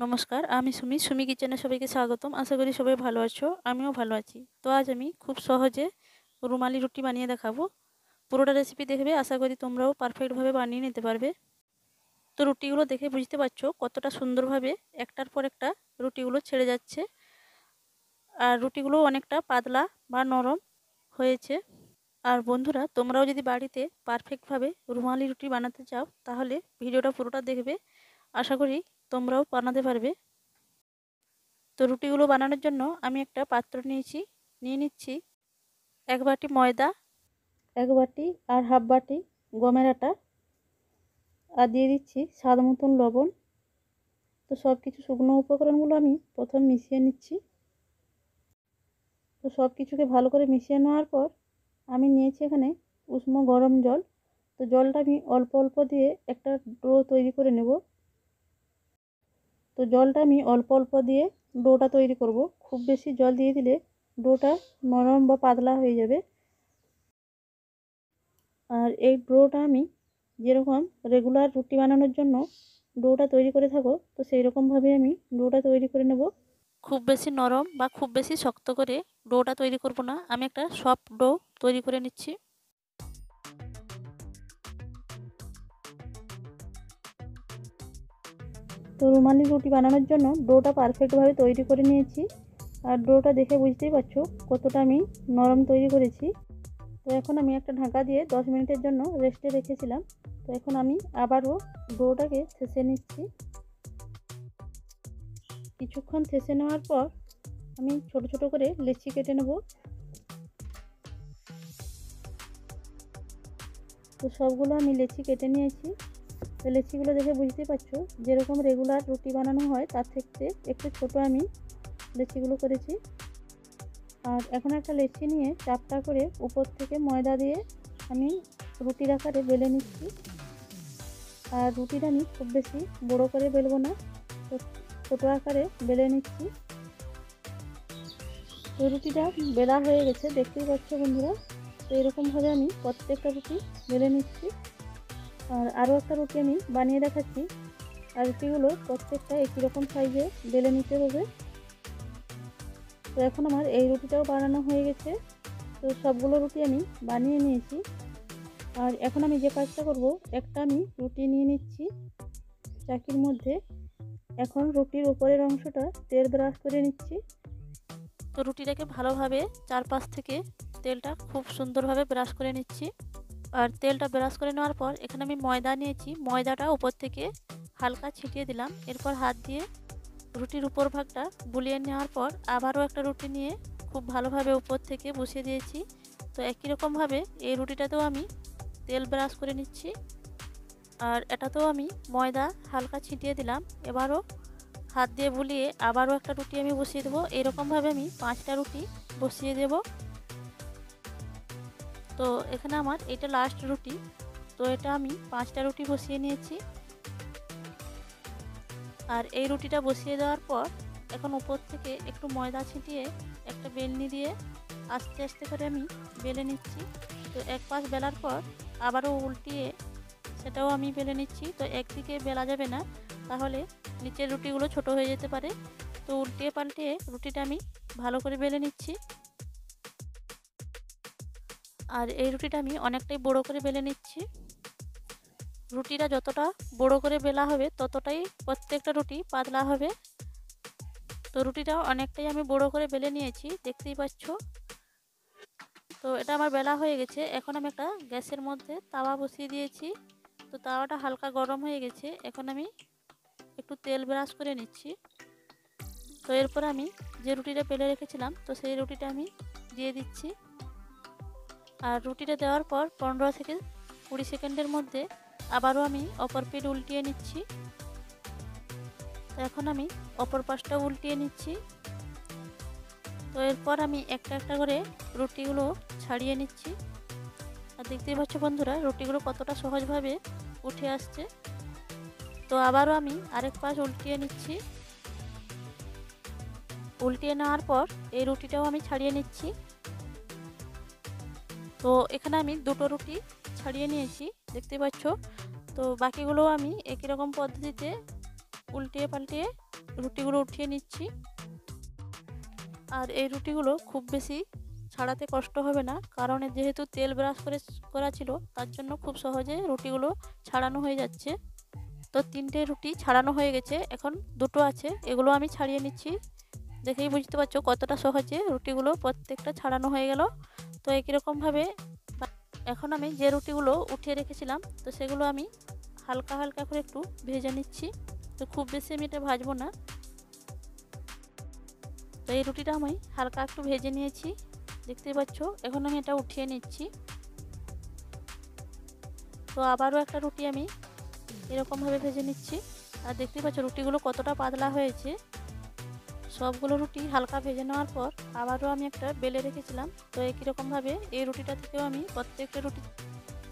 নমস্কার, আমি সুমি কিচেনে সবাইকে স্বাগতম। আশা করি সবাই ভালো আছো, আমিও ভালো আছি। তো আজ আমি খুব সহজে রুমালি রুটি বানিয়ে দেখাবো। পুরোটা রেসিপি দেখবে, আশা করি তোমরাও পারফেক্টভাবে বানিয়ে নিতে পারবে। তো রুটিগুলো দেখে বুঝতে পারছো কতটা সুন্দরভাবে একটার পর একটা রুটিগুলো ছেড়ে যাচ্ছে, আর রুটিগুলো অনেকটা পাতলা বা নরম হয়েছে। আর বন্ধুরা, তোমরাও যদি বাড়িতে পারফেক্টভাবে রুমালি রুটি বানাতে চাও তাহলে ভিডিওটা পুরোটা দেখবে, আশা করি তোমরাও বানাতে পারবে। তো রুটিগুলো বানানোর জন্য আমি একটা পাত্র নিয়ে নিচ্ছি 1 বাটি ময়দা, 1 বাটি আর হাফ বাটি গমের আটা, আর দিয়ে দিচ্ছি স্বাদ মতন লবণ। তো সব কিছু শুকনো উপকরণগুলো আমি প্রথম মিশিয়ে নিচ্ছি। তো সব কিছুকে ভালো করে মিশিয়ে নেওয়ার পর আমি নিয়েছি এখানে উষ্ণ গরম জল। তো জলটা আমি অল্প অল্প দিয়ে একটা ডো তৈরি করে নেব। তো জলটা আমি অল্প অল্প দিয়ে ডোটা তৈরি করব। খুব বেশি জল দিয়ে দিলে ডোটা নরম বা পাতলা হয়ে যাবে। আর এই ডোটা আমি যেরকম রেগুলার রুটি বানানোর জন্য ডোটা তৈরি করে থাকো, তো সেই রকমভাবে আমি ডোটা তৈরি করে নেব। খুব বেশি নরম বা খুব বেশি শক্ত করে ডোটা তৈরি করব না, আমি একটা সফট ডো তৈরি করে নিচ্ছি। তো রুমালি রুটি বানানোর জন্য ডোটা পারফেক্টভাবে তৈরি করে নিয়েছি। আর ডোটা দেখে বুঝতেই পারছো কতটা আমি নরম তৈরি করেছি। তো এখন আমি একটা ঢাকা দিয়ে 10 মিনিটের জন্য রেস্টে রেখেছিলাম। তো এখন আমি আবারও ডোটাকে ছেঁচে নিচ্ছি। কিছুক্ষণ ছেঁচে নেওয়ার পর আমি ছোট ছোট করে লেচি কেটে নেব। তো সবগুলো আমি লেচি কেটে নিয়েছি। তো লেচিগুলো দেখে বুঝতেই পারছো যেরকম রেগুলার রুটি বানানো হয় তার থেকে একটু ছোট আমি লেচিগুলো করেছি। আর এখন একটা লেচি নিয়ে চাপটা করে উপর থেকে ময়দা দিয়ে আমি রুটির আকারে বেলে নিচ্ছি। আর রুটিটা আমি খুব বেশি বড় করে বেলবো না, তো ছোটো আকারে বেলে নিচ্ছি। তো রুটিটা বেলা হয়ে গেছে, দেখতেই পাচ্ছ বন্ধুরা। তো এরকমভাবে আমি প্রত্যেকটা রুটি বেলে নিচ্ছি। আর আরও একটা রুটি আমি বানিয়ে দেখাচ্ছি। আর রুটিগুলো প্রত্যেকটা একই রকম সাইজে বেলে নিতে হবে। তো এখন আমার এই রুটিটাও বানানো হয়ে গেছে। তো সবগুলো রুটি আমি বানিয়ে নিয়েছি। আর এখন আমি যে কাজটা করব, একটা আমি রুটি নিয়ে নিচ্ছি চাকির মধ্যে। এখন রুটির উপরের অংশটা তেল ব্রাশ করে নিচ্ছি। তো রুটিটাকে ভালোভাবে চারপাশ থেকে তেলটা খুব সুন্দরভাবে ব্রাশ করে নিচ্ছি। আর তেলটা ব্রাশ করে নেওয়ার পর এখানে আমি ময়দা নিয়েছি, ময়দাটা উপর থেকে হালকা ছিটিয়ে দিলাম। এরপর হাত দিয়ে রুটির উপর ভাগটা বুলিয়ে নেওয়ার পর আবারও একটা রুটি নিয়ে খুব ভালোভাবে উপর থেকে বসিয়ে দিয়েছি। তো একই রকমভাবে এই রুটিটাতেও আমি তেল ব্রাশ করে নিচ্ছি। আর এটাতেও আমি ময়দা হালকা ছিটিয়ে দিলাম। এবারও হাত দিয়ে বুলিয়ে আবারও একটা রুটি আমি বসিয়ে দেবো। এরকমভাবে আমি 5টা রুটি বসিয়ে দেব। তো এখানে আমার এটা লাস্ট রুটি। তো এটা আমি 5টা রুটি বসিয়ে নিয়েছি। আর এই রুটিটা বসিয়ে দেওয়ার পর এখন উপর থেকে একটু ময়দা ছিটিয়ে একটা বেলনি দিয়ে আস্তে আস্তে করে আমি বেলে নিচ্ছি। তো এক পাশ বেলার পর আবারও উল্টিয়ে সেটাও আমি বেলে নিচ্ছি। তো একদিকে বেলা যাবে না, তাহলে নিচের রুটিগুলো ছোট হয়ে যেতে পারে। তো উল্টিয়ে পাল্টিয়ে রুটিটা আমি ভালো করে বেলে নিচ্ছি। আর এই রুটিটা আমি অনেকটাই বড় করে বেলে নিচ্ছি। রুটিটা যতটা বড় করে বেলা হবে ততটাই প্রত্যেকটা রুটি পাতলা হবে। তো রুটিটা অনেকটাই আমি বড় করে বেলে নিয়েছি, দেখতেই পাচ্ছ। তো এটা আমার বেলা হয়ে গেছে। এখন আমি একটা গ্যাসের মধ্যে তাওয়া বসিয়ে দিয়েছি। তো তাওয়াটা হালকা গরম হয়ে গেছে, এখন আমি একটু তেল ব্রাশ করে নিচ্ছি। তো এরপর আমি যে রুটিটা বেলে রেখেছিলাম, তো সেই রুটিটা আমি দিয়ে দিচ্ছি। আর রুটিটা দেওয়ার পর 15 থেকে 20 সেকেন্ডের মধ্যে আবারও আমি অপর পিঠ উল্টিয়ে নিচ্ছি। তো এখন আমি অপর পাশটা উল্টিয়ে নিচ্ছি। তো এরপর আমি একটা একটা করে রুটিগুলো ছাড়িয়ে নিচ্ছি। আর দেখতেই পাচ্ছ বন্ধুরা রুটিগুলো কতটা সহজভাবে উঠে আসছে। তো আবারও আমি আরেক পাশ উল্টিয়ে নিচ্ছি। উল্টিয়ে নেওয়ার পর এই রুটিটাও আমি ছাড়িয়ে নিচ্ছি। তো এখানে আমি দুটো রুটি ছাড়িয়ে নিয়েছি, দেখতে পাচ্ছ। তো বাকিগুলো আমি একই রকম পদ্ধতিতে উল্টিয়ে পাল্টিয়ে রুটিগুলো উঠিয়ে নিচ্ছি। আর এই রুটিগুলো খুব বেশি ছাড়াতে কষ্ট হবে না, কারণ যেহেতু তেল ব্রাশ করা ছিল, তার জন্য খুব সহজে রুটিগুলো ছাড়ানো হয়ে যাচ্ছে। তো 3টে রুটি ছাড়ানো হয়ে গেছে, এখন 2টো আছে, এগুলো আমি ছাড়িয়ে নিচ্ছি। দেখেই বুঝতে পারছো কতটা সহজে রুটিগুলো প্রত্যেকটা ছাড়ানো হয়ে গেল। তো একই রকমভাবে এখন আমি যে রুটিগুলো উঠিয়ে রেখেছিলাম, তো সেগুলো আমি হালকা হালকা করে একটু ভেজে নিচ্ছি। তো খুব বেশি আমি এটা ভাজবো না। তো এই রুটিটা আমি হালকা একটু ভেজে নিয়েছি, দেখতেই পাচ্ছ। এখন আমি এটা উঠিয়ে নিচ্ছি। তো আবারও একটা রুটি আমি এরকমভাবে ভেজে নিচ্ছি। আর দেখতেই পাচ্ছ রুটিগুলো কতটা পাতলা হয়েছে। সবগুলো রুটি হালকা ভেজে নেওয়ার পর আবারও আমি একটা বেলে রেখেছিলাম। তো একই রকমভাবে এই রুটিটা থেকেও আমি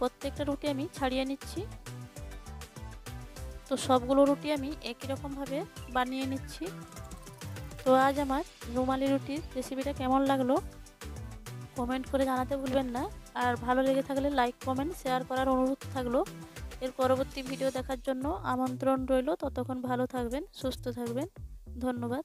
প্রত্যেকটা রুটি আমি ছাড়িয়ে নিচ্ছি। তো সবগুলো রুটি আমি একই রকমভাবে বানিয়ে নিচ্ছি। তো আজ আমার রুমালি রুটির রেসিপিটা কেমন লাগলো কমেন্ট করে জানাতে ভুলবেন না। আর ভালো লেগে থাকলে লাইক, কমেন্ট, শেয়ার করার অনুরোধ থাকলো। এর পরবর্তী ভিডিও দেখার জন্য আমন্ত্রণ রইল। ততক্ষণ ভালো থাকবেন, সুস্থ থাকবেন। ধন্যবাদ।